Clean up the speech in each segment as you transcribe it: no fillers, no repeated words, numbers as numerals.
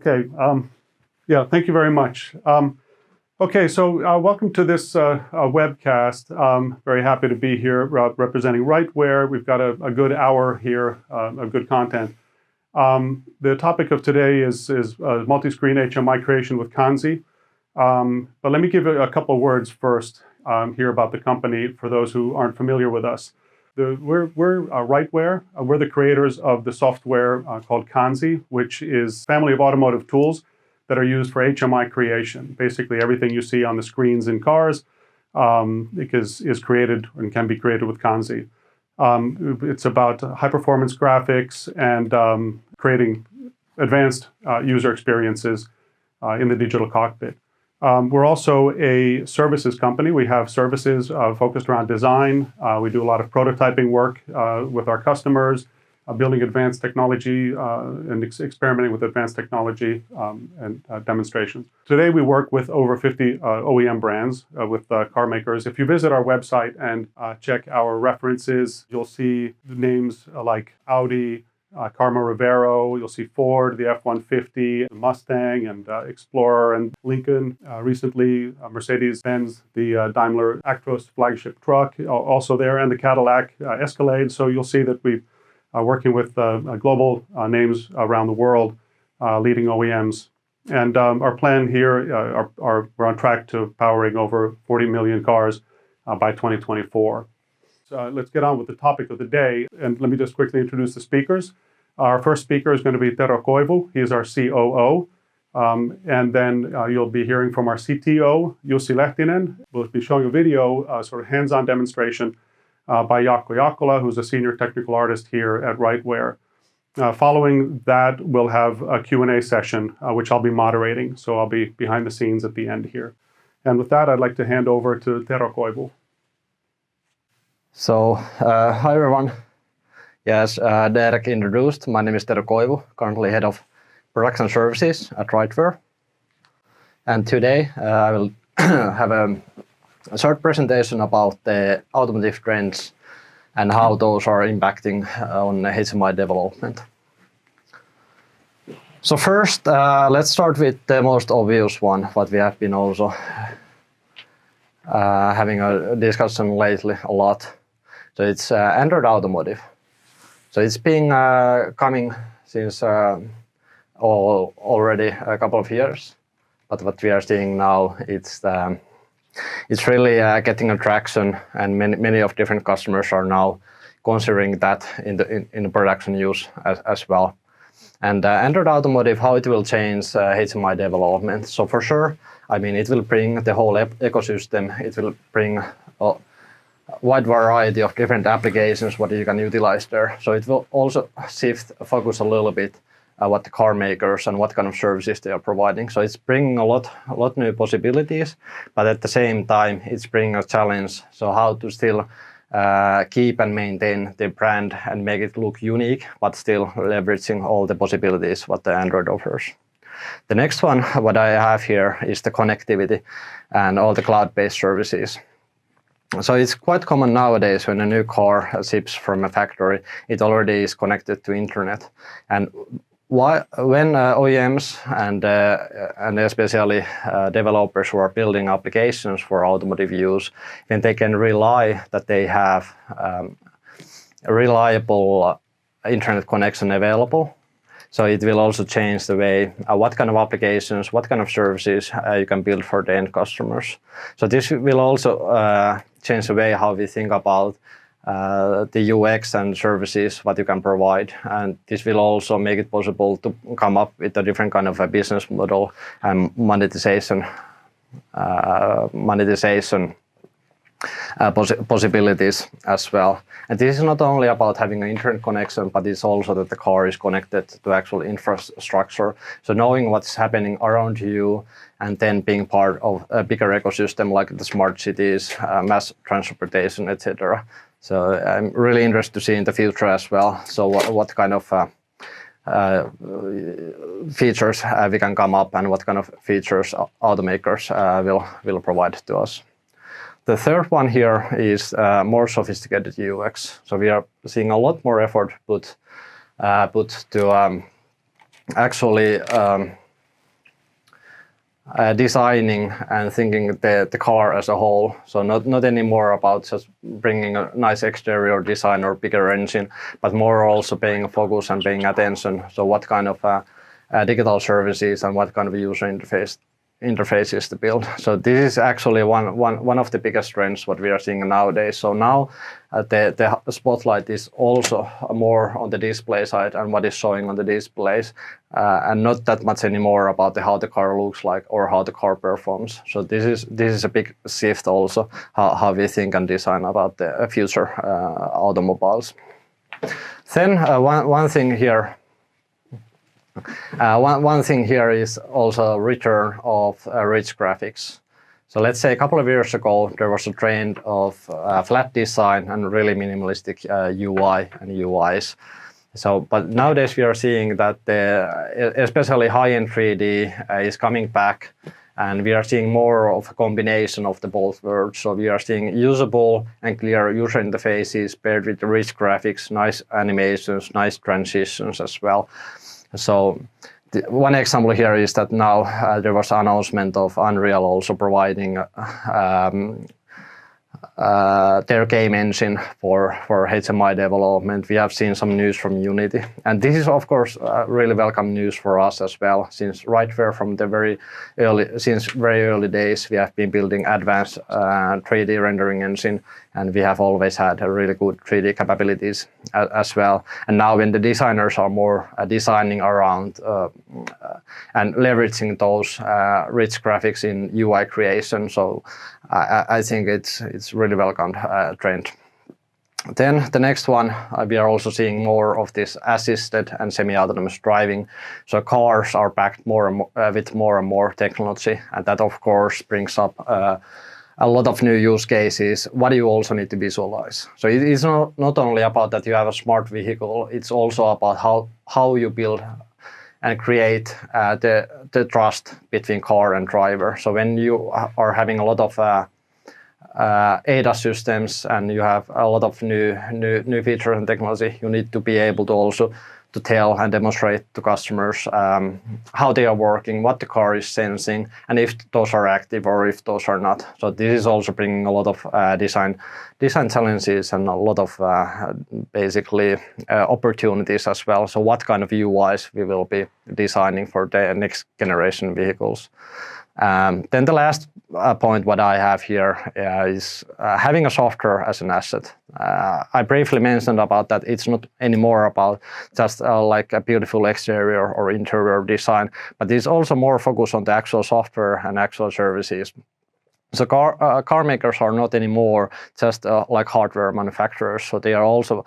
Okay, yeah, thank you very much. Okay, so welcome to this webcast. Very happy to be here representing Rightware. We've got a good hour here of good content. The topic of today is multi-screen HMI creation with Kanzi. But let me give a couple of words first here about the company for those who aren't familiar with us. We're Rightware. We're the creators of the software called Kanzi, which is a family of automotive tools that are used for HMI creation. Basically, everything you see on the screens in cars is created and can be created with Kanzi. It's about high-performance graphics and creating advanced user experiences in the digital cockpit. We're also a services company. We have services focused around design. We do a lot of prototyping work with our customers, building advanced technology and experimenting with advanced technology and demonstrations. Today we work with over 50 OEM brands with car makers. If you visit our website and check our references, you'll see names like Audi, Karma Rivero, you'll see Ford, the F-150, Mustang, and Explorer, and Lincoln. Recently, Mercedes-Benz, the Daimler Actros flagship truck, also there, and the Cadillac Escalade. So you'll see that we're working with global names around the world, leading OEMs. And our plan here, we're on track to powering over 40 million cars by 2024. Let's get on with the topic of the day, and let me just quickly introduce the speakers. Our first speaker is going to be Tero Koivu. He is our COO. And then you'll be hearing from our CTO, Jussi Lehtinen. We'll be showing a video, sort of hands-on demonstration by Jaakkola, who's a senior technical artist here at Rightware. Following that, we'll have a Q&A session, which I'll be moderating. So I'll be behind the scenes at the end here. And with that, I'd like to hand over to Tero Koivu. So, hi everyone. Yes, Derek introduced. My name is Tero Koivu, currently head of production services at Rightware. And today I will have a short presentation about the automotive trends and how those are impacting on HMI development. So first, let's start with the most obvious one, what we have been also having a discussion lately a lot. So it's Android Automotive. So it's been coming since already a couple of years, but what we are seeing now, it's really getting a traction, and many of different customers are now considering that in the production use as well. And Android Automotive, how it will change HMI development. So for sure, I mean, it will bring the whole ecosystem. It will bring wide variety of different applications what you can utilize there. So it will also shift focus a little bit what the car makers and what kind of services they are providing. So it's bringing a lot new possibilities, but at the same time it's bringing a challenge. So how to still keep and maintain the brand and make it look unique, but still leveraging all the possibilities what the Android offers. The next one what I have here is the connectivity and all the cloud-based services. So it's quite common nowadays when a new car ships from a factory, it already is connected to internet. And when OEMs and especially developers who are building applications for automotive use, then they can rely that they have a reliable internet connection available. So it will also change the way what kind of applications, what kind of services you can build for the end customers. So this will also change the way how we think about the UX and services what you can provide, and this will also make it possible to come up with a different kind of a business model and monetization possibilities as well. And this is not only about having an internet connection, but it's also that the car is connected to actual infrastructure. So knowing what's happening around you and then being part of a bigger ecosystem like the smart cities, mass transportation, etc. So I'm really interested to see in the future as well. So what kind of features we can come up and what kind of features automakers will provide to us. The third one here is more sophisticated UX. So we are seeing a lot more effort put to actually designing and thinking the car as a whole. So not anymore about just bringing a nice exterior design or bigger engine, but more also paying focus and paying attention. So what kind of digital services and what kind of user interfaces to build. So this is actually one of the biggest trends what we are seeing nowadays. So now the spotlight is also more on the display side and what is showing on the displays, and not that much anymore about how the car looks like or how the car performs. So this is a big shift also how we think and design about the future automobiles. Then one thing here. One thing here is also return of rich graphics. So let's say a couple of years ago, there was a trend of flat design and really minimalistic UI and UIs. So, but nowadays we are seeing that especially high-end 3D is coming back, and we are seeing more of a combination of the both worlds. So we are seeing usable and clear user interfaces paired with rich graphics, nice animations, nice transitions as well. So one example here is that now there was an announcement of Unreal also providing their game engine for HMI development. We have seen some news from Unity, and this is of course really welcome news for us as well, since Rightware from the very early days we have been building advanced 3D rendering engine, and we have always had a really good 3D capabilities as well. And now when the designers are more designing around and leveraging those rich graphics in UI creation, so I think it's really welcomed trend. Then the next one, we are also seeing more of this assisted and semi-autonomous driving. So cars are backed more and more, with more and more technology, and that of course brings up a lot of new use cases. What do you also need to visualize? So it is not only about that you have a smart vehicle, it's also about how you build and create the trust between car and driver. So when you are having a lot of ADAS systems and you have a lot of new features and technology, you need to be able to also to tell and demonstrate to customers how they are working, what the car is sensing, and if those are active or if those are not. So this is also bringing a lot of design challenges and a lot of basically opportunities as well. So what kind of UIs we will be designing for the next generation vehicles. Then the last point what I have here is having a software as an asset. I briefly mentioned about that it's not anymore about just like a beautiful exterior or interior design, but it's also more focused on the actual software and actual services. So car makers are not anymore just like hardware manufacturers, so they are also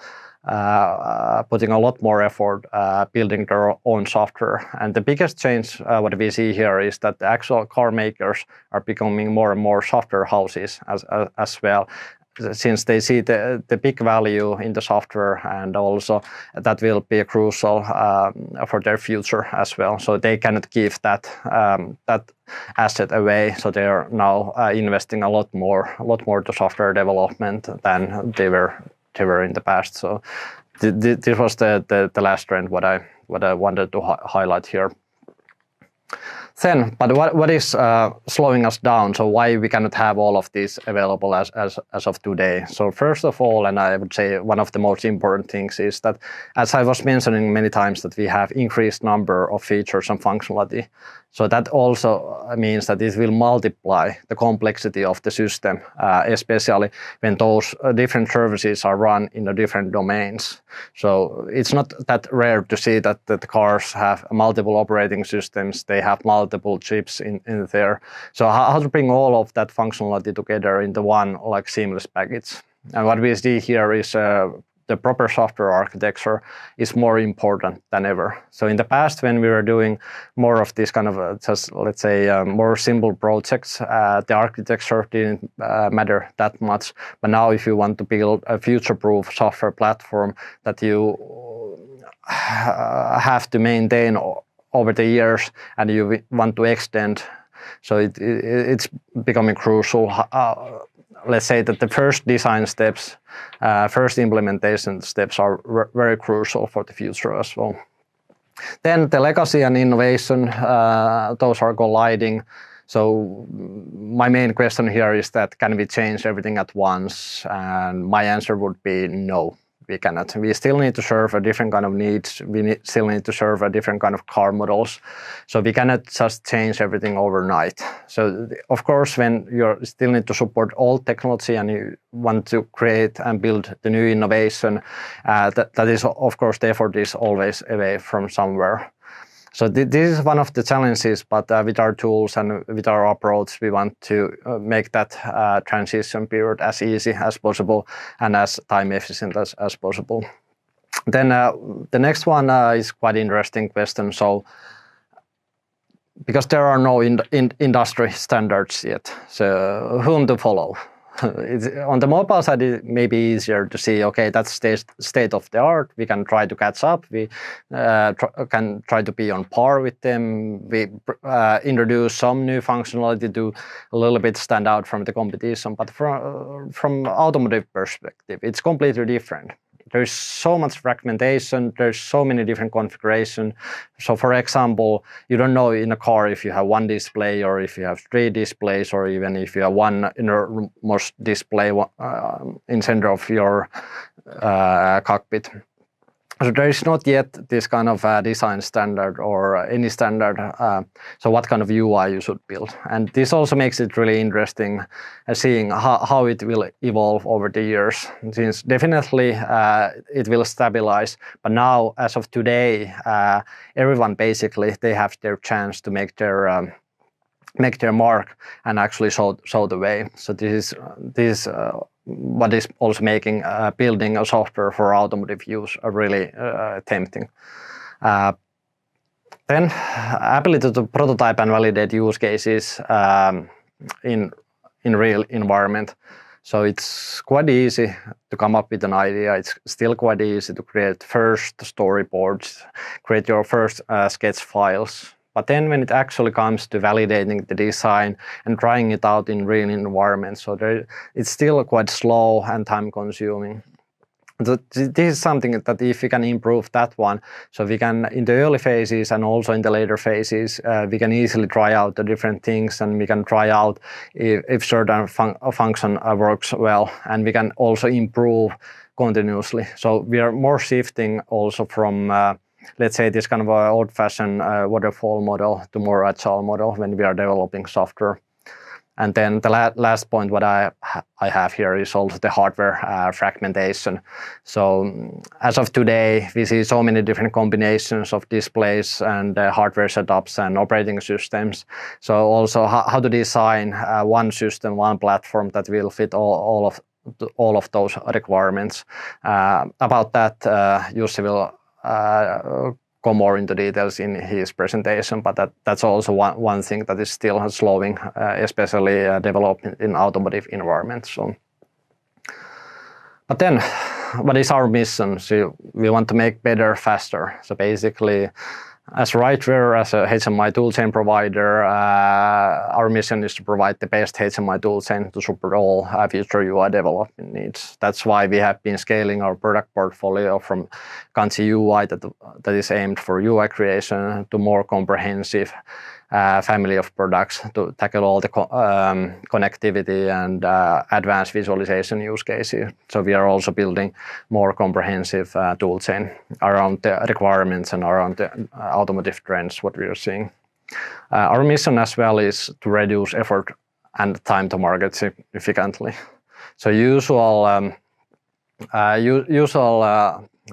putting a lot more effort building their own software. And the biggest change what we see here is that the actual car makers are becoming more and more software houses as well, since they see the big value in the software, and also that will be crucial for their future as well. So they cannot give that asset away. So they are now investing a lot more to software development than they were in the past. So this was the last trend what I wanted to highlight here. Then, but what is slowing us down? So why we cannot have all of these available as of today? So first of all, and I would say one of the most important things is that, as I was mentioning many times, that we have increased number of features and functionality. So that also means that it will multiply the complexity of the system, especially when those different services are run in the different domains. So it's not that rare to see that the cars have multiple operating systems, they have multiple chips in there. So how to bring all of that functionality together into one like seamless package. And what we see here is the proper software architecture is more important than ever. So in the past, when we were doing more of this kind of just, let's say, more simple projects, the architecture didn't matter that much. But now if you want to build a future-proof software platform that you have to maintain over the years and you want to extend, so it's becoming crucial. Let's say that the first design steps, first implementation steps are very crucial for the future as well. Then the legacy and innovation, those are colliding. So my main question here is that can we change everything at once? And my answer would be no, we cannot. We still need to serve a different kind of needs. We still need to serve a different kind of car models. So we cannot just change everything overnight. So of course, when you still need to support old technology and you want to create and build the new innovation, that is of course the effort is always away from somewhere. So this is one of the challenges, but with our tools and with our approach, we want to make that transition period as easy as possible and as time efficient as possible. Then the next one is quite interesting question. So because there are no industry standards yet, so whom to follow? On the mobile side, it may be easier to see, okay, that's state of the art. We can try to catch up. We can try to be on par with them. We introduce some new functionality to a little bit stand out from the competition. But from automotive perspective, it's completely different. There's so much fragmentation, there's so many different configurations. So for example, you don't know in a car if you have one display or if you have 3 displays or even if you have one innermost display in center of your cockpit. So there is not yet this kind of design standard or any standard, so what kind of UI you should build. And this also makes it really interesting seeing how it will evolve over the years. Since definitely it will stabilize, but now as of today, everyone basically, they have their chance to make their mark and actually show the way. So this is what is also making building a software for automotive use really tempting. Then ability to prototype and validate use cases in real environment. So it's quite easy to come up with an idea. It's still quite easy to create first storyboards, create your first sketch files. But then when it actually comes to validating the design and trying it out in real environments, so it's still quite slow and time consuming. So this is something that if we can improve that one, so we can in the early phases and also in the later phases, we can easily try out the different things and we can try out if certain function works well, and we can also improve continuously. So we are more shifting also from let's say this kind of old-fashioned waterfall model to more agile model when we are developing software. And then the last point what I have here is also the hardware fragmentation. So as of today, we see so many different combinations of displays and hardware setups and operating systems. So also how to design one system, one platform that will fit all of those requirements. About that, Jussi will go more into details in his presentation, but that's also one thing that is still slowing, especially development in automotive environments. So, but then, what is our mission? So we want to make better, faster. So basically, as Rightware, as a HMI toolchain provider, our mission is to provide the best HMI toolchain to support all future UI development needs. That's why we have been scaling our product portfolio from Kanzi UI that is aimed for UI creation to more comprehensive family of products to tackle all the connectivity and advanced visualization use cases. So we are also building more comprehensive toolchain around the requirements and around the automotive trends, what we are seeing. Our mission as well is to reduce effort and time to market significantly. So usual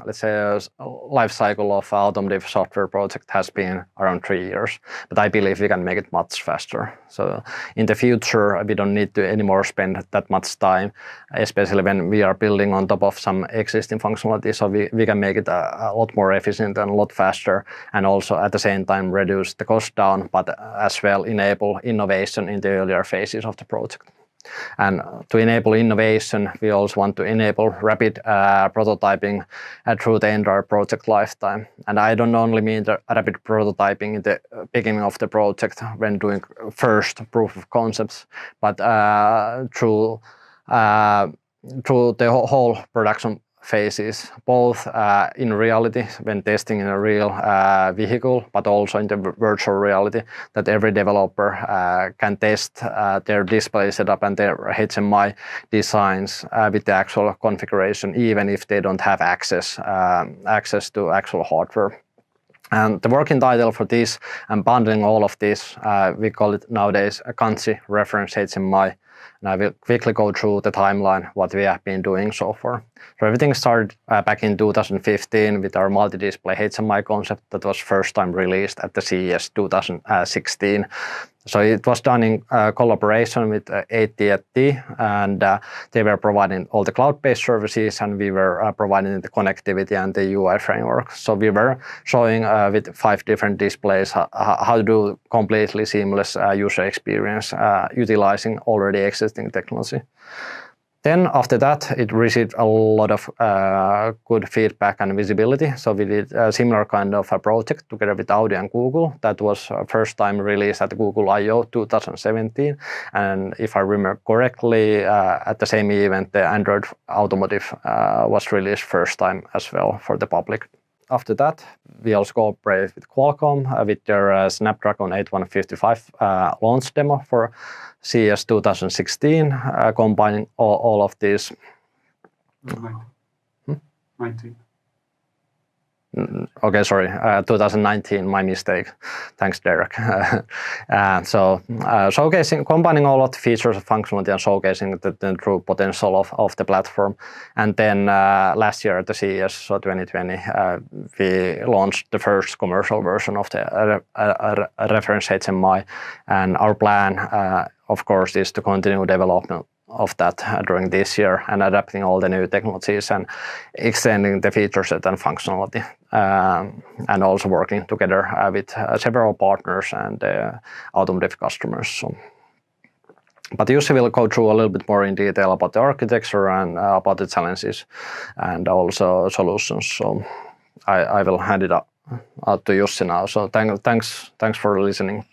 let's say life cycle of automotive software project has been around 3 years, but I believe we can make it much faster. So in the future, we don't need to anymore spend that much time, especially when we are building on top of some existing functionality. So we can make it a lot more efficient and a lot faster, and also at the same time reduce the cost down, but as well enable innovation in the earlier phases of the project. And to enable innovation, we also want to enable rapid prototyping through the entire project lifetime. And I don't only mean the rapid prototyping in the beginning of the project when doing first proof of concepts, but through the whole production phases, both in reality when testing in a real vehicle, but also in the virtual reality, that every developer can test their display setup and their HMI designs with the actual configuration, even if they don't have access to actual hardware. And the working title for this and bundling all of this, we call it nowadays a Kanzi Reference HMI. And I will quickly go through the timeline, what we have been doing so far. So everything started back in 2015 with our multi-display HMI concept that was first time released at the CES 2016. So it was done in collaboration with AT&T, and they were providing all the cloud-based services, and we were providing the connectivity and the UI framework. So we were showing with 5 different displays how to do completely seamless user experience utilizing already existing technology. Then after that, it received a lot of good feedback and visibility. So we did a similar kind of a project together with Audi and Google. That was first time released at Google I/O 2017. And if I remember correctly, at the same event, the Android Automotive was released first time as well for the public. After that, we also cooperated with Qualcomm with their Snapdragon 8155 launch demo for CES 2016, combining all of these. 19. Okay, sorry, 2019, my mistake. Thanks, Derek. Showcasing, combining all of the features and functionality and showcasing the true potential of the platform. And then last year at the CES, so 2020, we launched the first commercial version of the Reference HMI. And our plan, of course, is to continue development of that during this year and adapting all the new technologies and extending the feature set and functionality, and also working together with several partners and automotive customers. So, but Jussi will go through a little bit more in detail about the architecture and about the challenges and also solutions. So I will hand it out to Jussi now. So thanks for listening.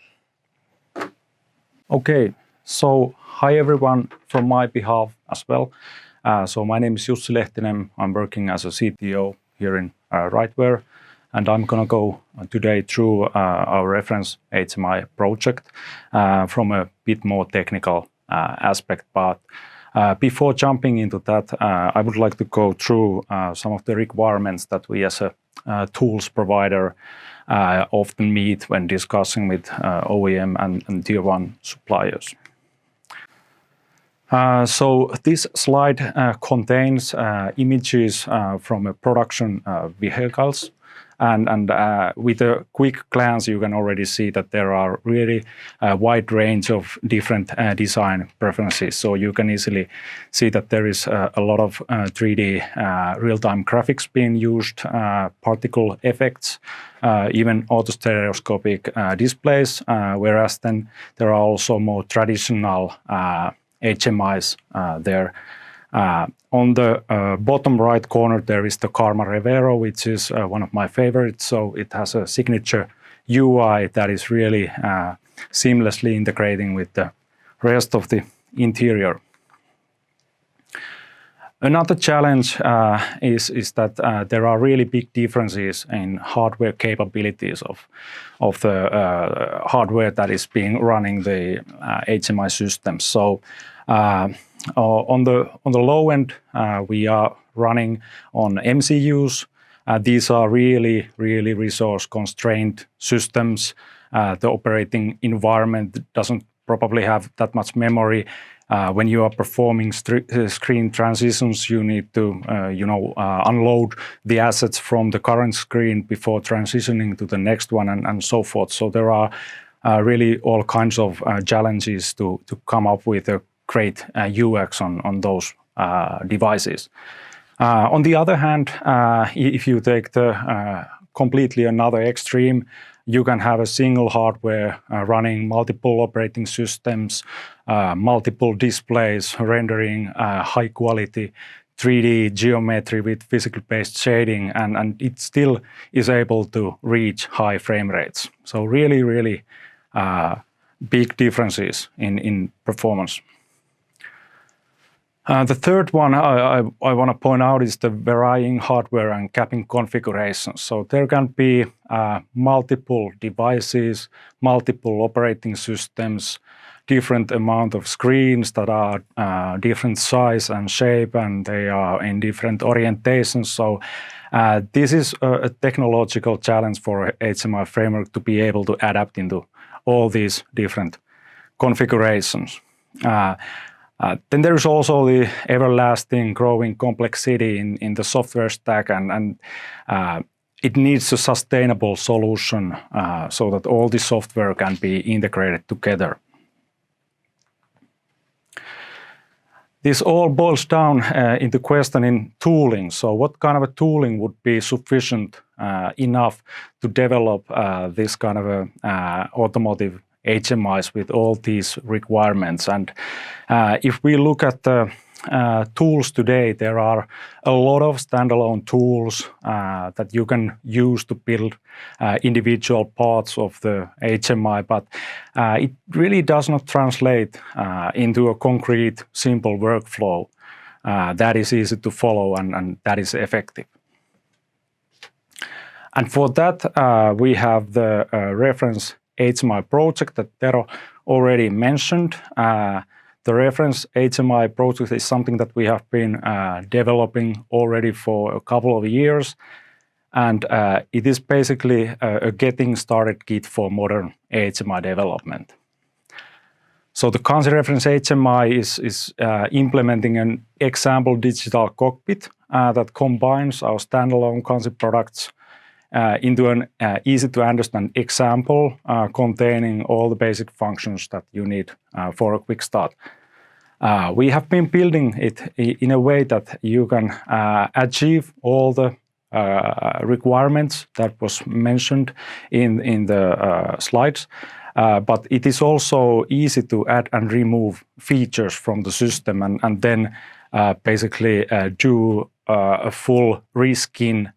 Okay, so hi everyone from my behalf as well. So my name is Jussi Lehtinen. I'm working as a CTO here in Rightware, and I'm gonna go today through our Reference HMI project from a bit more technical aspect. But before jumping into that, I would like to go through some of the requirements that we as a tools provider often meet when discussing with OEM and Tier 1 suppliers. So this slide contains images from production vehicles, and with a quick glance you can already see that there are really a wide range of different design preferences. So you can easily see that there is a lot of 3D real-time graphics being used, particle effects, even autostereoscopic displays, whereas then there are also more traditional HMIs there. On the bottom right corner there is the Karma Revero, which is one of my favorites. So it has a signature UI that is really seamlessly integrating with the rest of the interior. Another challenge is that there are really big differences in hardware capabilities of the hardware that is being running the HMI systems. So on the low end, we are running on MCUs. These are really resource constrained systems. The operating environment doesn't probably have that much memory. When you are performing screen transitions, you need to unload the assets from the current screen before transitioning to the next one, and so forth. So there are really all kinds of challenges to come up with a great UX on those devices. On the other hand, if you take the completely another extreme, you can have a single hardware running multiple operating systems, multiple displays, rendering high quality 3D geometry with physical-based shading, and it still is able to reach high frame rates. So really big differences in performance. The third one I want to point out is the varying hardware and cabin configurations. So there can be multiple devices, multiple operating systems, different amount of screens that are different size and shape, and they are in different orientations. So this is a technological challenge for HMI framework to be able to adapt into all these different configurations. Then there's also the everlasting growing complexity in the software stack, and it needs a sustainable solution so that all the software can be integrated together. This all boils down into question in tooling. So what kind of a tooling would be sufficient enough to develop this kind of automotive HMIs with all these requirements? And if we look at the tools today, there are a lot of standalone tools that you can use to build individual parts of the HMI, but it really does not translate into a concrete, simple workflow that is easy to follow and that is effective. And for that, we have the reference HMI project that Tero already mentioned. The reference HMI project is something that we have been developing already for a couple of years, and it is basically a getting started kit for modern HMI development. So the Kanzi Reference HMI is implementing an example digital cockpit that combines our standalone Kanzi products into an easy to understand example containing all the basic functions that you need for a quick start. We have been building it in a way that you can achieve all the requirements that was mentioned in the slides, but it is also easy to add and remove features from the system and then basically do a full reskin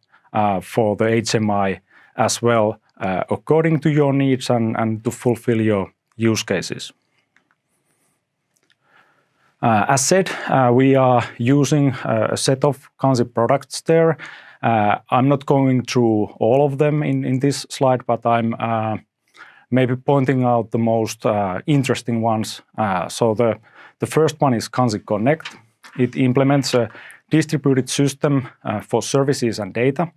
for the HMI as well, according to your needs and to fulfill your use cases. As said, we are using a set of Kanzi products there. I'm not going through all of them in this slide, but I'm maybe pointing out the most interesting ones. So the first one is Kanzi Connect. It implements a distributed system for services and data.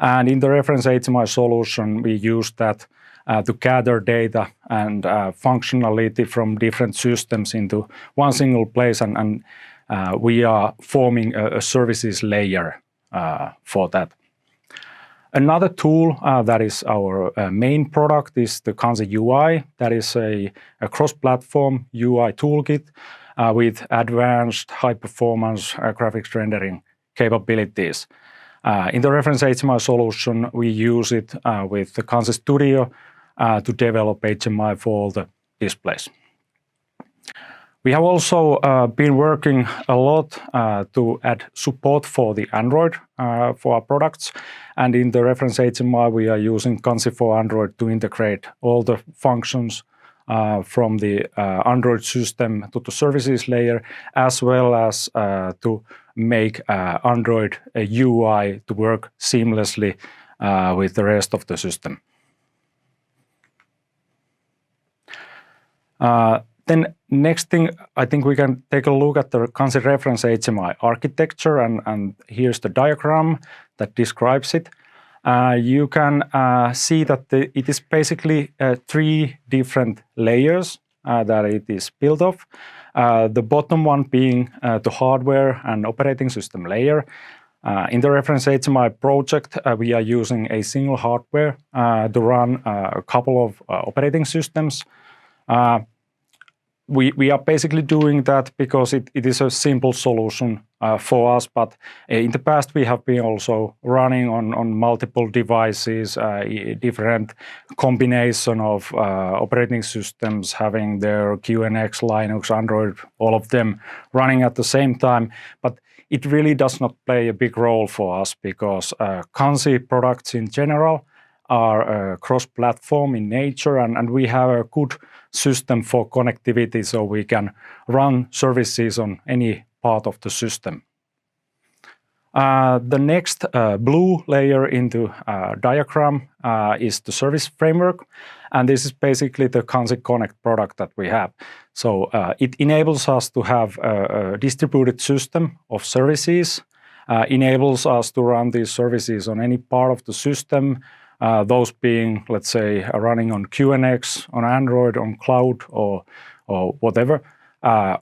And in the reference HMI solution, we use that to gather data and functionality from different systems into one single place, and we are forming a services layer for that. Another tool that is our main product is the Kanzi UI. That is a cross-platform UI toolkit with advanced high-performance graphics rendering capabilities. In the reference HMI solution, we use it with the Kanzi Studio to develop HMI for all the displays. We have also been working a lot to add support for the Android for our products. And in the reference HMI, we are using Kanzi for Android to integrate all the functions from the Android system to the services layer, as well as to make Android UI to work seamlessly with the rest of the system. Then next thing, I think we can take a look at the Kanzi Reference HMI Architecture, and here's the diagram that describes it. You can see that it is basically 3 different layers that it is built of. The bottom one being the hardware and operating system layer. In the Reference HMI project, we are using a single hardware to run a couple of operating systems. We are basically doing that because it is a simple solution for us, but in the past we have been also running on multiple devices, different combination of operating systems, having their QNX, Linux, Android, all of them running at the same time. But it really does not play a big role for us because Kanzi products in general are cross-platform in nature, and we have a good system for connectivity, so we can run services on any part of the system. The next blue layer in the diagram is the service framework, and this is basically the Kanzi Connect product that we have. So it enables us to have a distributed system of services, enables us to run these services on any part of the system, those being, let's say, running on QNX, on Android, on cloud, or whatever.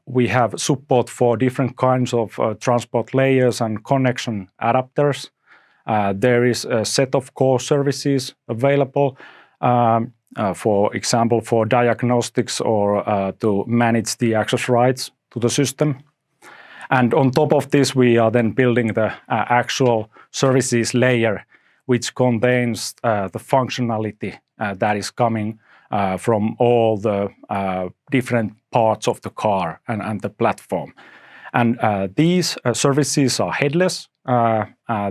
We have support for different kinds of transport layers and connection adapters. There is a set of core services available, for example, for diagnostics or to manage the access rights to the system. And on top of this, we are then building the actual services layer, which contains the functionality that is coming from all the different parts of the car and the platform. And these services are headless.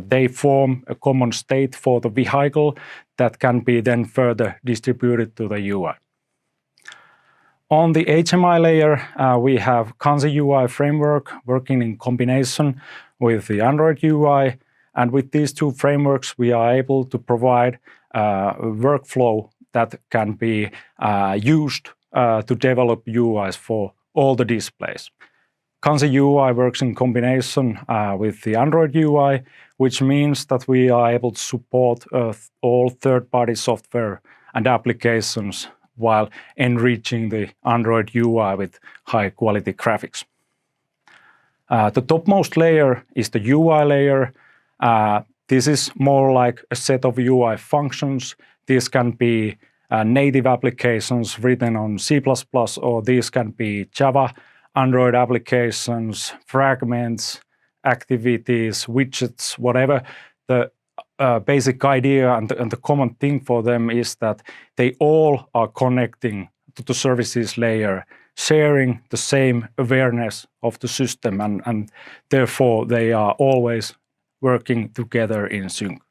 They form a common state for the vehicle that can be then further distributed to the UI. On the HMI layer, we have Kanzi UI framework working in combination with the Android UI. And with these two frameworks, we are able to provide a workflow that can be used to develop UIs for all the displays. Kanzi UI works in combination with the Android UI, which means that we are able to support all third-party software and applications while enriching the Android UI with high-quality graphics. The topmost layer is the UI layer. This is more like a set of UI functions. These can be native applications written on C++, or these can be Java, Android applications, fragments, activities, widgets, whatever. The basic idea and the common thing for them is that they all are connecting to the services layer, sharing the same awareness of the system, and therefore they are always working together in sync.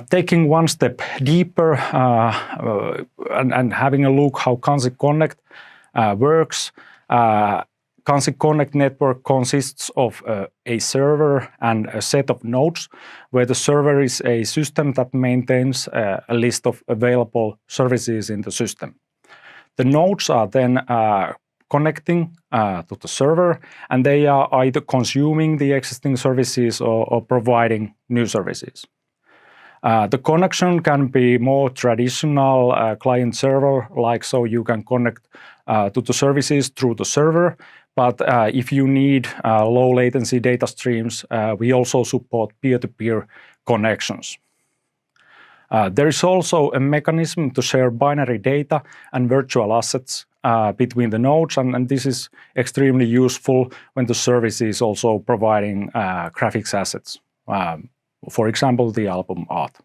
Taking one step deeper and having a look how Kanzi Connect works, Kanzi Connect network consists of a server and a set of nodes, where the server is a system that maintains a list of available services in the system. The nodes are then connecting to the server, and they are either consuming the existing services or providing new services. The connection can be more traditional client-server, like so you can connect to the services through the server. But if you need low latency data streams, we also support peer-to-peer connections. There is also a mechanism to share binary data and virtual assets between the nodes, and this is extremely useful when the service is also providing graphics assets. For example, the album art.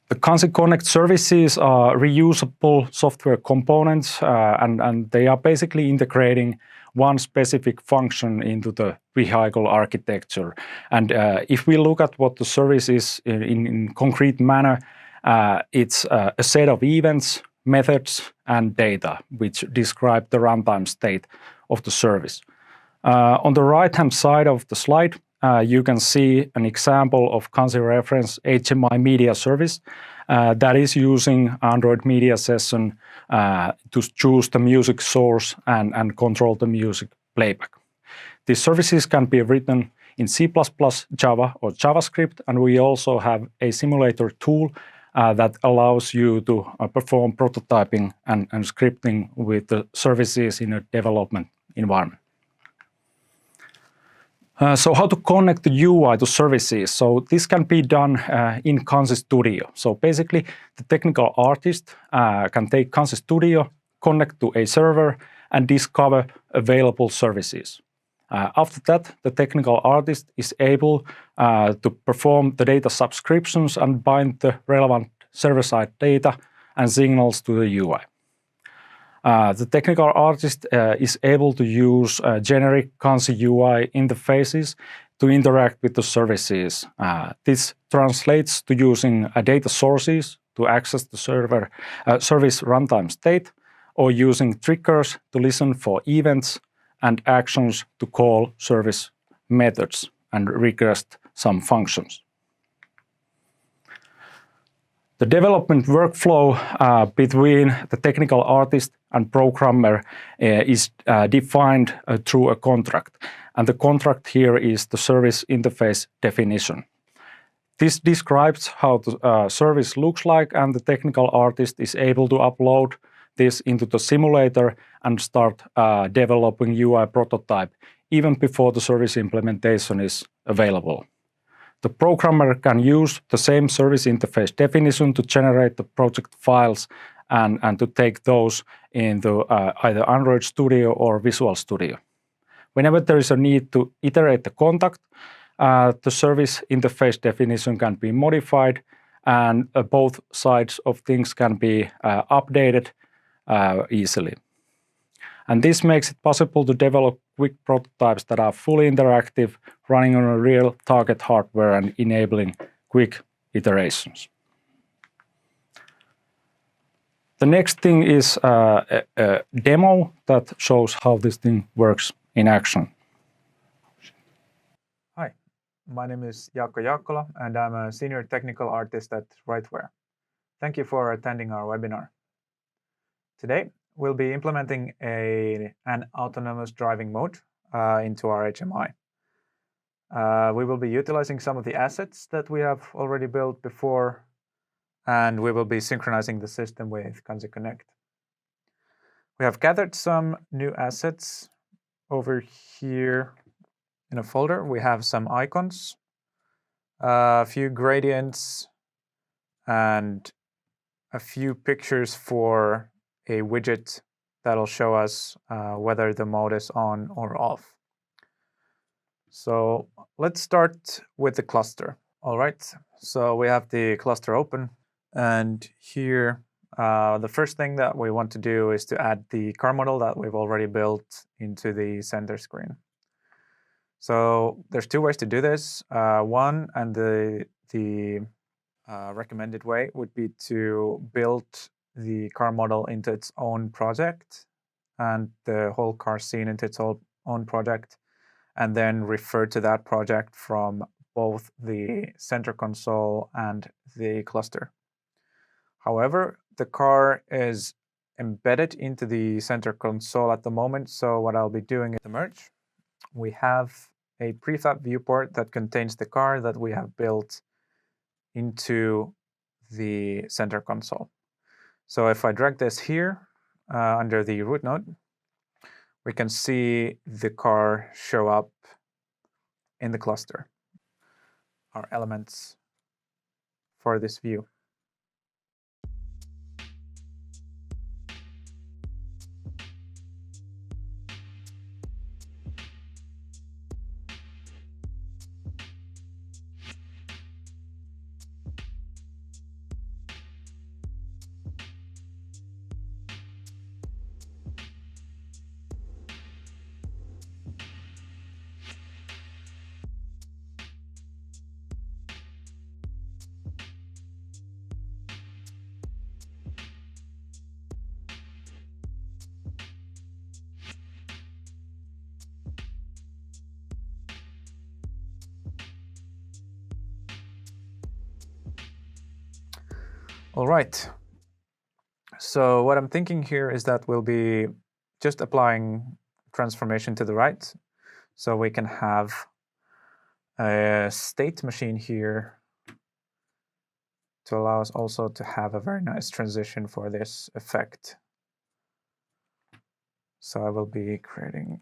The Kanzi Connect services are reusable software components, and they are basically integrating one specific function into the vehicle architecture. And if we look at what the service is in concrete manner, it's a set of events, methods, and data, which describe the runtime state of the service. On the right-hand side of the slide, you can see an example of Kanzi Reference HMI Media Service that is using Android Media Session to choose the music source and control the music playback. These services can be written in C++, Java, or JavaScript, and we also have a simulator tool that allows you to perform prototyping and scripting with the services in a development environment. So how to connect the UI to services? So this can be done in Kanzi Studio. So basically, the technical artist can take Kanzi Studio, connect to a server, and discover available services. After that, the technical artist is able to perform the data subscriptions and bind the relevant server-side data and signals to the UI. The technical artist is able to use generic Kanzi UI interfaces to interact with the services. This translates to using data sources to access the service runtime state, or using triggers to listen for events and actions to call service methods and request some functions. The development workflow between the technical artist and programmer is defined through a contract, and the contract here is the service interface definition. This describes how the service looks like, and the technical artist is able to upload this into the simulator and start developing UI prototype even before the service implementation is available. The programmer can use the same service interface definition to generate the project files and to take those into either Android Studio or Visual Studio. Whenever there is a need to iterate the contact, the service interface definition can be modified, and both sides of things can be updated easily. And this makes it possible to develop quick prototypes that are fully interactive, running on a real target hardware and enabling quick iterations. The next thing is a demo that shows how this thing works in action. Hi, my name is Jaakkola, and I'm a senior technical artist at Rightware. Thank you for attending our webinar. Today, we'll be implementing an autonomous driving mode into our HMI. We will be utilizing some of the assets that we have already built before, and we will be synchronizing the system with Kanzi Connect. We have gathered some new assets over here in a folder. We have some icons, a few gradients, and a few pictures for a widget that'll show us whether the mode is on or off. So let's start with the cluster. All right, so we have the cluster open, and here the first thing that we want to do is to add the car model that we've already built into the center screen. So there's two ways to do this. One, and the recommended way would be to build the car model into its own project and the whole car scene into its own project, and then refer to that project from both the center console and the cluster. However, the car is embedded into the center console at the moment, so what I'll be doing is the merge. We have a prefab viewport that contains the car that we have built into the center console. So if I drag this here under the root node, we can see the car show up in the cluster, our elements for this view. All right, so what I'm thinking here is that we'll be just applying transformation to the right, so we can have a state machine here to allow us also to have a very nice transition for this effect. So I will be creating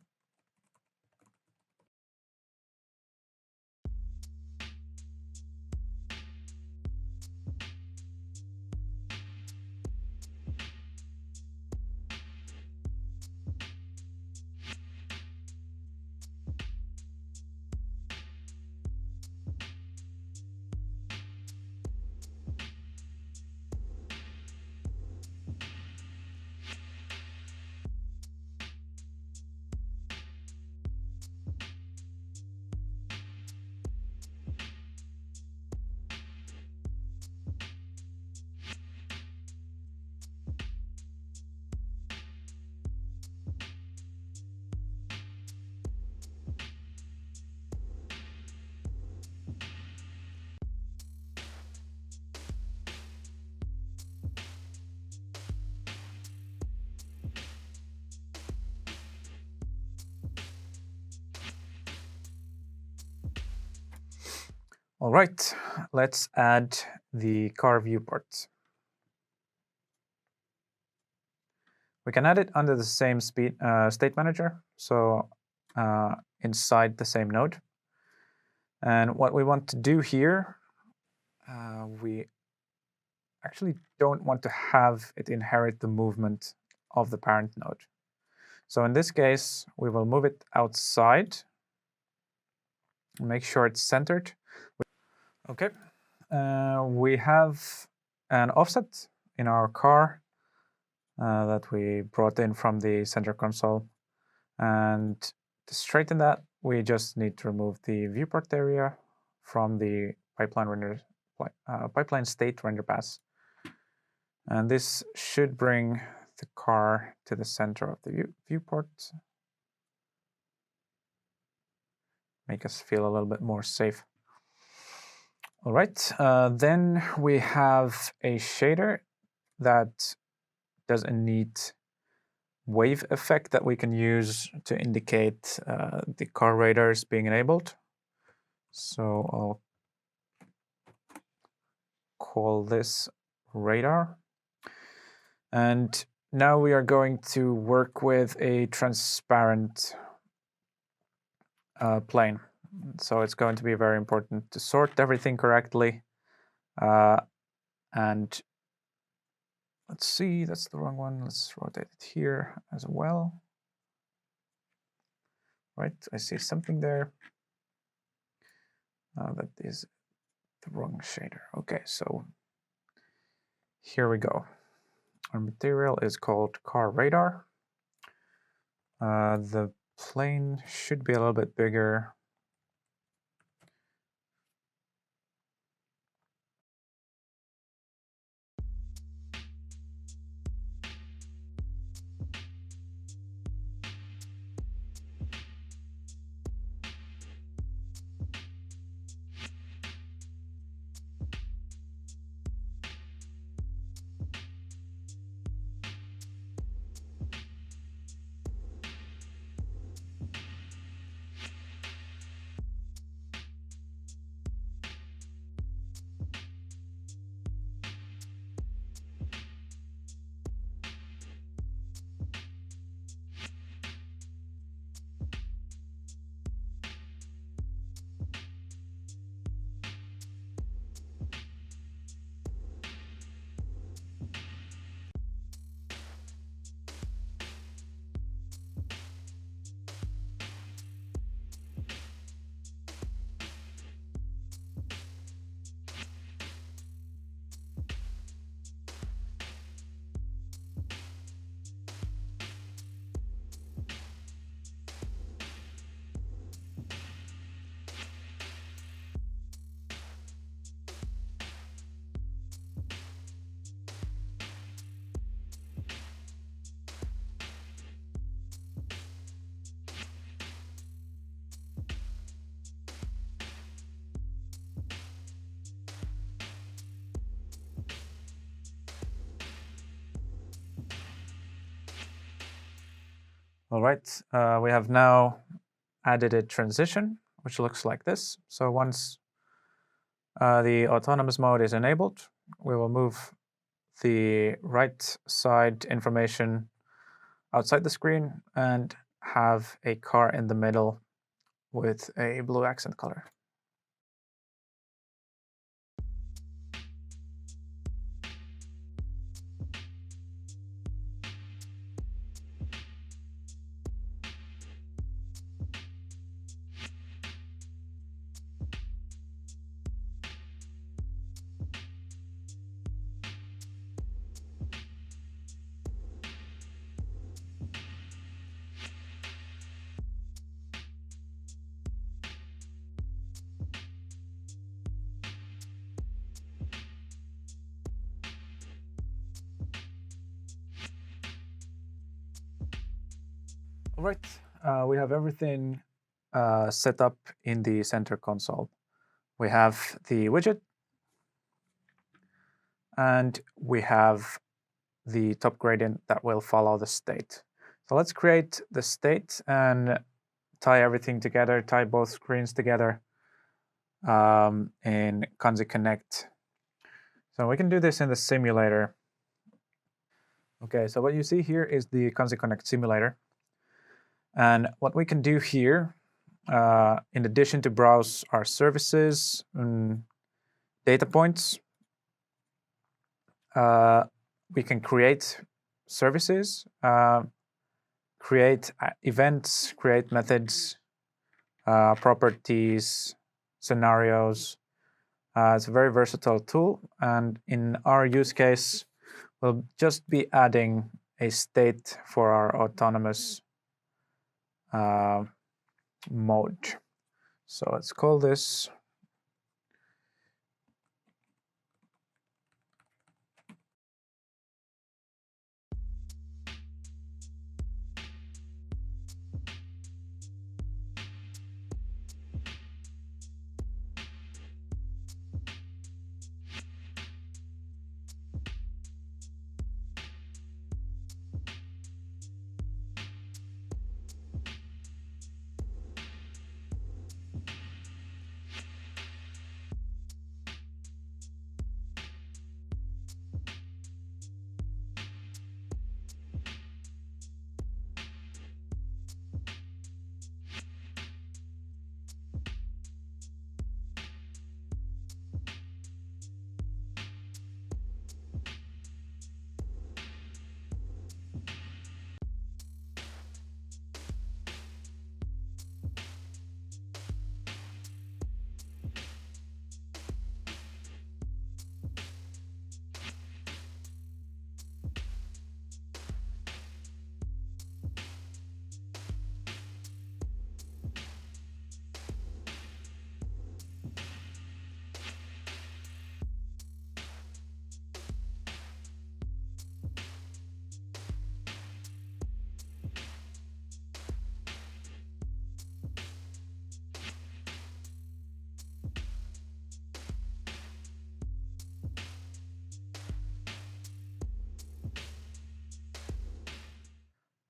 All right, let's add the car viewport. We can add it under the same state manager, so inside the same node. And what we want to do here, we actually don't want to have it inherit the movement of the parent node. So in this case, we will move it outside, make sure it's centered. Okay, we have an offset in our car that we brought in from the center console. And to straighten that, we just need to remove the viewport area from the pipeline state render pass. And this should bring the car to the center of the viewport. Make us feel a little bit more safe. All right, then we have a shader that does a neat wave effect that we can use to indicate the car radars being enabled. So I'll call this radar. And now we are going to work with a transparent plane. So it's going to be very important to sort everything correctly. And let's see, that's the wrong one. Let's rotate it here as well. Right, I see something there. That is the wrong shader. Okay, so here we go. Our material is called car radar. The plane should be a little bit bigger. All right, we have now added a transition, which looks like this. So once the autonomous mode is enabled, we will move the right side information outside the screen and have a car in the middle with a blue accent color. All right, we have everything set up in the center console. We have the widget, and we have the top gradient that will follow the state. So let's create the state and tie everything together, tie both screens together. in Kanzi Connect. So we can do this in the simulator. Okay, so what you see here is the Kanzi Connect simulator. And what we can do here, in addition to browse our services and data points, we can create services, create events, create methods, properties, scenarios. It's a very versatile tool, and in our use case, we'll just be adding a state for our autonomous mode. So let's call this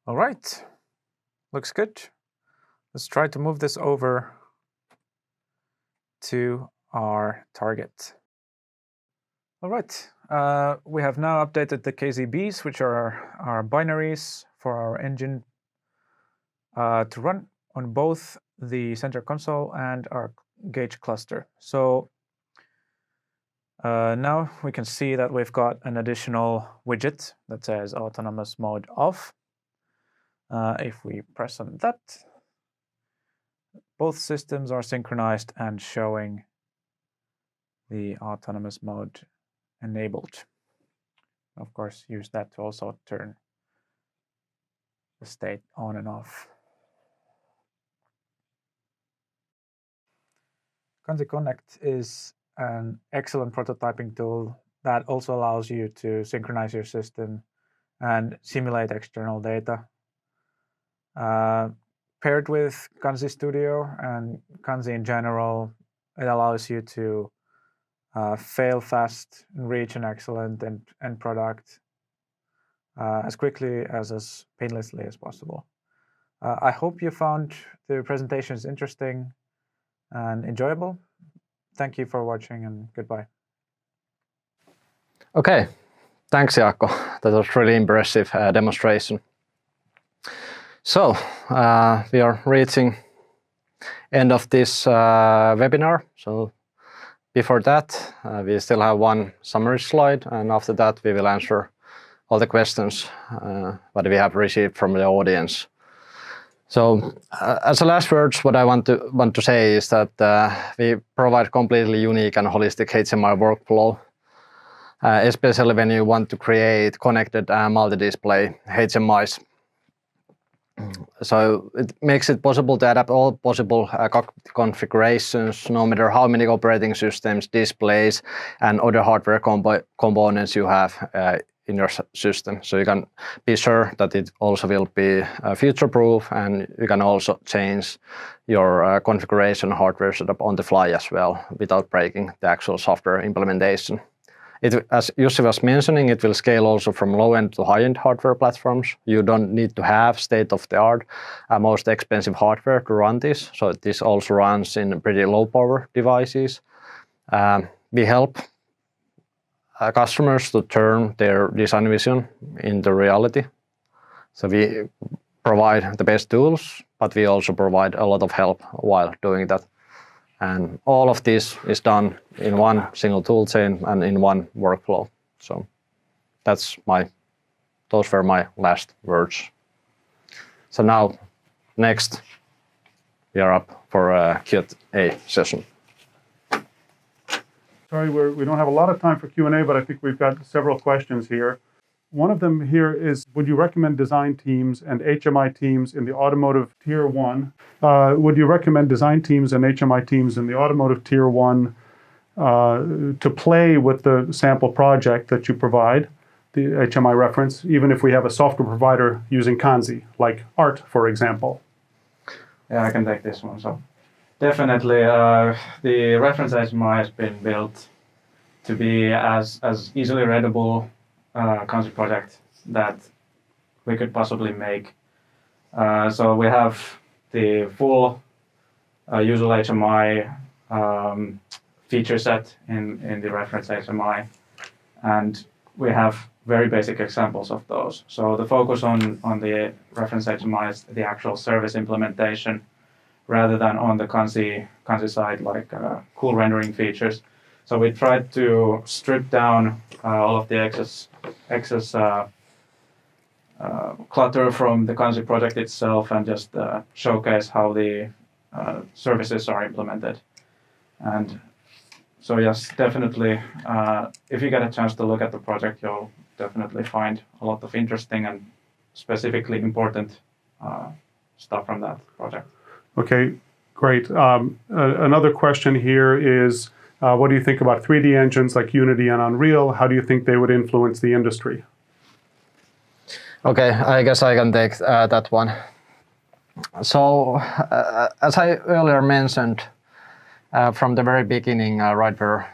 all right. Looks good. Let's try to move this over to our target. All right. We have now updated the KZBs, which are our binaries for our engine, to run on both the center console and our gauge cluster. So now we can see that we've got an additional widget that says autonomous mode off. If we press on that, both systems are synchronized and showing the autonomous mode enabled. Of course, use that to also turn the state on and off. Kanzi Connect is an excellent prototyping tool that also allows you to synchronize your system and simulate external data. Paired with Kanzi Studio and Kanzi in general, it allows you to fail fast and reach an excellent end product as quickly as painlessly as possible. I hope you found the presentations interesting and enjoyable. Thank you for watching, and goodbye. Okay, thanks Jaakko. That was really impressive demonstration. So we are reaching end of this webinar. So before that, we still have one summary slide, and after that we will answer all the questions that we have received from the audience. So as a last words, what I want to say is that we provide completely unique and holistic HMI workflow, especially when you want to create connected multi-display HMIs. So it makes it possible to adapt all possible cockpit configurations, no matter how many operating systems, displays, and other hardware components you have in your system. So you can be sure that it also will be future-proof, and you can also change your configuration hardware setup on the fly as well without breaking the actual software implementation. As Jussi was mentioning, it will scale also from low-end to high-end hardware platforms. You don't need to have state-of-the-art, most expensive hardware to run this. So this also runs in pretty low-power devices. We help customers to turn their design vision into reality. So we provide the best tools, but we also provide a lot of help while doing that. And all of this is done in one single tool chain and in one workflow. So those were my last words. So now, next, we are up for a Q&A session. Sorry, we don't have a lot of time for Q&A, but I think we've got several questions here. One of them here is, would you recommend design teams and HMI teams in the automotive tier 1? Would you recommend design teams and HMI teams in the automotive tier 1 to play with the sample project that you provide, the HMI reference, even if we have a software provider using Kanzi, like ART, for example? Yeah, I can take this one. So definitely the reference HMI has been built to be as easily readable Kanzi project that we could possibly make. So we have the full usual HMI feature set in the reference HMI, and we have very basic examples of those. So the focus on the reference HMI is the actual service implementation rather than on the Kanzi side, like cool rendering features. So we tried to strip down all of the excess clutter from the Kanzi project itself and just showcase how the services are implemented. And so yes, definitely, if you get a chance to look at the project, you'll definitely find a lot of interesting and specifically important stuff from that project. Okay, great. Another question here is, what do you think about 3D engines like Unity and Unreal? How do you think they would influence the industry? Okay, I guess I can take that one. So, as I earlier mentioned, from the very beginning, Rightware,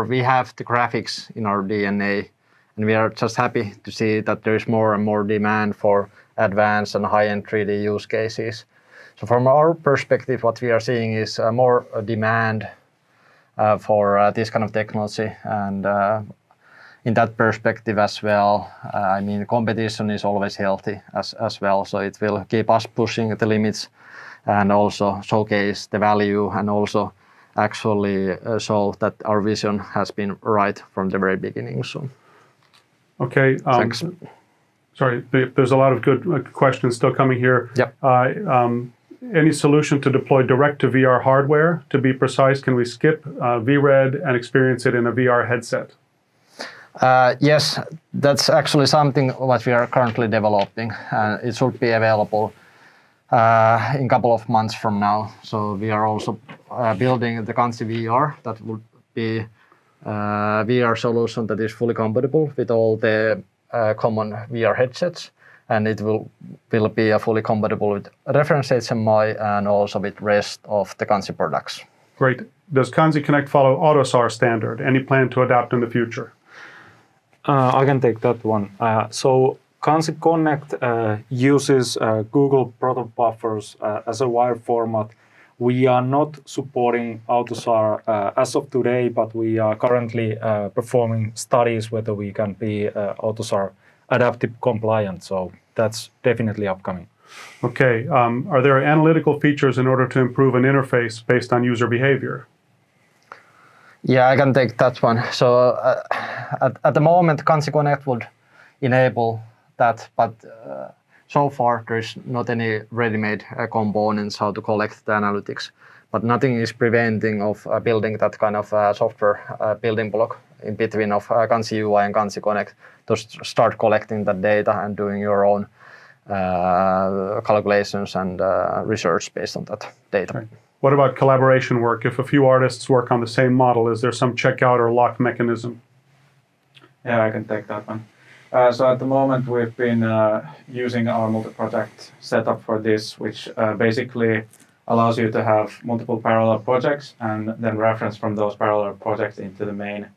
we have the graphics in our DNA, and we are just happy to see that there is more and more demand for advanced and high-end 3D use cases. So from our perspective, what we are seeing is more demand for this kind of technology, and in that perspective as well, I mean, competition is always healthy as well, so it will keep us pushing the limits and also showcase the value and also actually show that our vision has been right from the very beginning. So, okay. Thanks. Sorry, there's a lot of good questions still coming here. Yep. Any solution to deploy direct to VR hardware? To be precise, can we skip VRED and experience it in a VR headset? Yes, that's actually something what we are currently developing, and it should be available in a couple of months from now. So we are also building the Kanzi VR that would be a VR solution that is fully compatible with all the common VR headsets, and it will be fully compatible with Reference HMI and also with rest of the Kanzi products. Great. Does Kanzi Connect follow AUTOSAR standard? Any plan to adapt in the future? I can take that one. So Kanzi Connect uses Google proto buffers as a wire format. We are not supporting AUTOSAR as of today, but we are currently performing studies whether we can be AUTOSAR adaptive compliant. So that's definitely upcoming. Okay. Are there analytical features in order to improve an interface based on user behavior? Yeah, I can take that one. So at the moment, Kanzi Connect would enable that, but so far there is not any ready-made components how to collect the analytics. But nothing is preventing of building that kind of software building block in between of Kanzi UI and Kanzi Connect to start collecting that data and doing your own calculations and research based on that data. Right. What about collaboration work? If a few artists work on the same model, is there some checkout or lock mechanism? Yeah, I can take that one. So at the moment, we've been using our multi-project setup for this, which basically allows you to have multiple parallel projects and then reference from those parallel projects into the main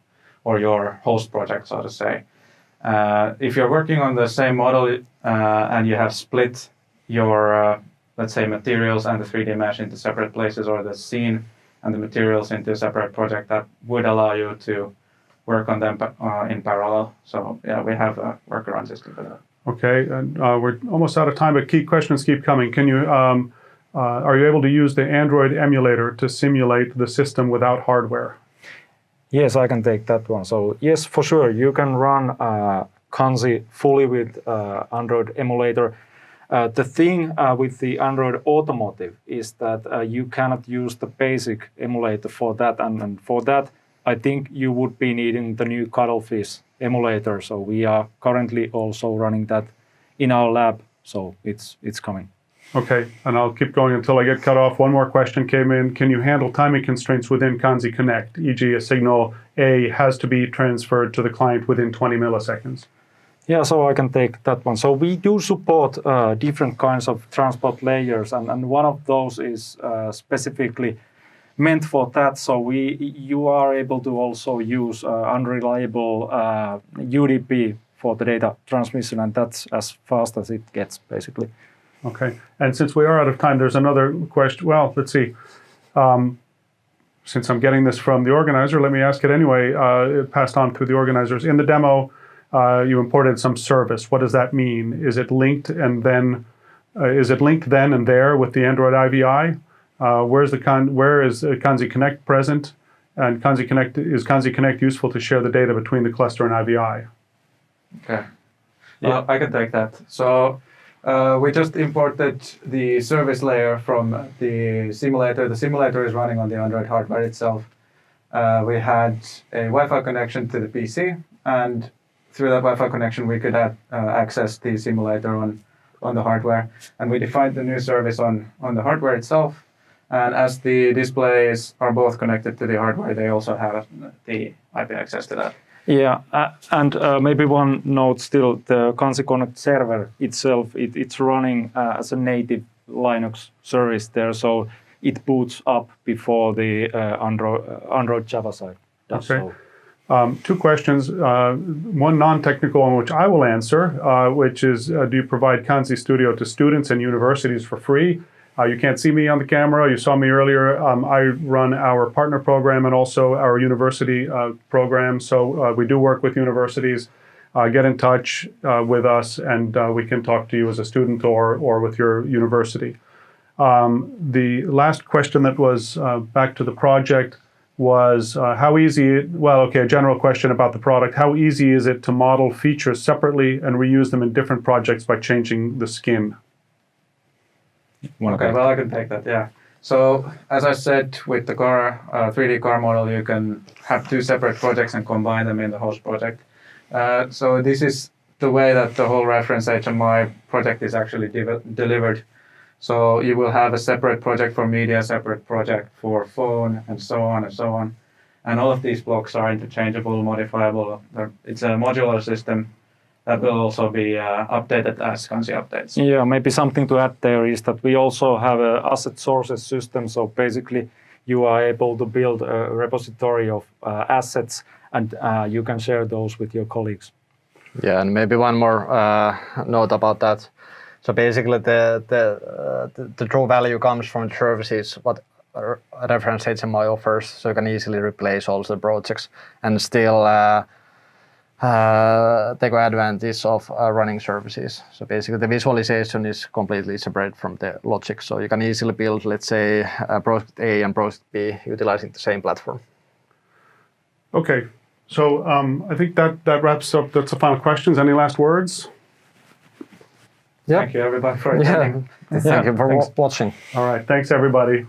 or your host project, so to say. If you're working on the same model and you have split your, let's say, materials and the 3D mesh into separate places, or the scene and the materials into a separate project, that would allow you to work on them in parallel. So yeah, we have a workaround system for that. Okay, and we're almost out of time, but key questions keep coming. Can you, are you able to use the Android emulator to simulate the system without hardware? Yes, I can take that one. So yes, for sure, you can run Kanzi fully with Android emulator. The thing with the Android Automotive is that you cannot use the basic emulator for that, and for that, I think you would be needing the new Cuttlefish emulator. So we are currently also running that in our lab, so it's coming. Okay, and I'll keep going until I get cut off. One more question came in. Can you handle timing constraints within Kanzi Connect? E.g., a signal A has to be transferred to the client within 20 milliseconds. Yeah, so I can take that one. So we do support different kinds of transport layers, and one of those is specifically meant for that. So you are able to also use unreliable UDP for the data transmission, and that's as fast as it gets, basically. Okay, and since we are out of time, there's another question. Well, let's see. Since I'm getting this from the organizer, let me ask it anyway. It passed on to the organizers. In the demo, you imported some service. What does that mean? Is it linked and then, and there with the Android IVI? Where is Kanzi Connect present? And is Kanzi Connect useful to share the data between the cluster and IVI? Okay, yeah. I can take that. So we just imported the service layer from the simulator. The simulator is running on the Android hardware itself. We had a Wi-Fi connection to the PC, and through that Wi-Fi connection we could access the simulator on the hardware. And we defined the new service on the hardware itself. And as the displays are both connected to the hardware, they also have the IP access to that. Yeah, and maybe one note still, the Kanzi Connect server itself, it's running as a native Linux service there, so it boots up before the Android Java side. That's okay. So. Two questions, one non-technical one which I will answer, which is, do you provide Kanzi Studio to students and universities for free? You can't see me on the camera. You saw me earlier. I run our partner program and also our university program. So we do work with universities. Get in touch with us and we can talk to you as a student or with your university. The last question that was back to the project was how easy, a general question about the product. How easy is it to model features separately and reuse them in different projects by changing the skin? Okay, well, I can take that, yeah. So, as I said, with the car 3D car model, you can have two separate projects and combine them in the host project. So this is the way that the whole reference HMI project is actually delivered. So you will have a separate project for media, separate project for phone, and so on and so on. And all of these blocks are interchangeable, modifiable. It's a modular system that will also be updated as Kanzi updates. Yeah, maybe something to add there is that we also have an asset sources system. So basically, you are able to build a repository of assets, and you can share those with your colleagues. Yeah, and maybe one more note about that. So basically, the true value comes from the services what Reference HMI offers. So you can easily replace all the projects and still take advantage of running services. So basically the visualization is completely separate from the logic. So you can easily build, let's say, project A and project B utilizing the same platform. Okay, so I think that wraps up. That's the final questions. Any last words? Yeah. Thank you everybody for attending. Thank you for watching. All right, thanks everybody.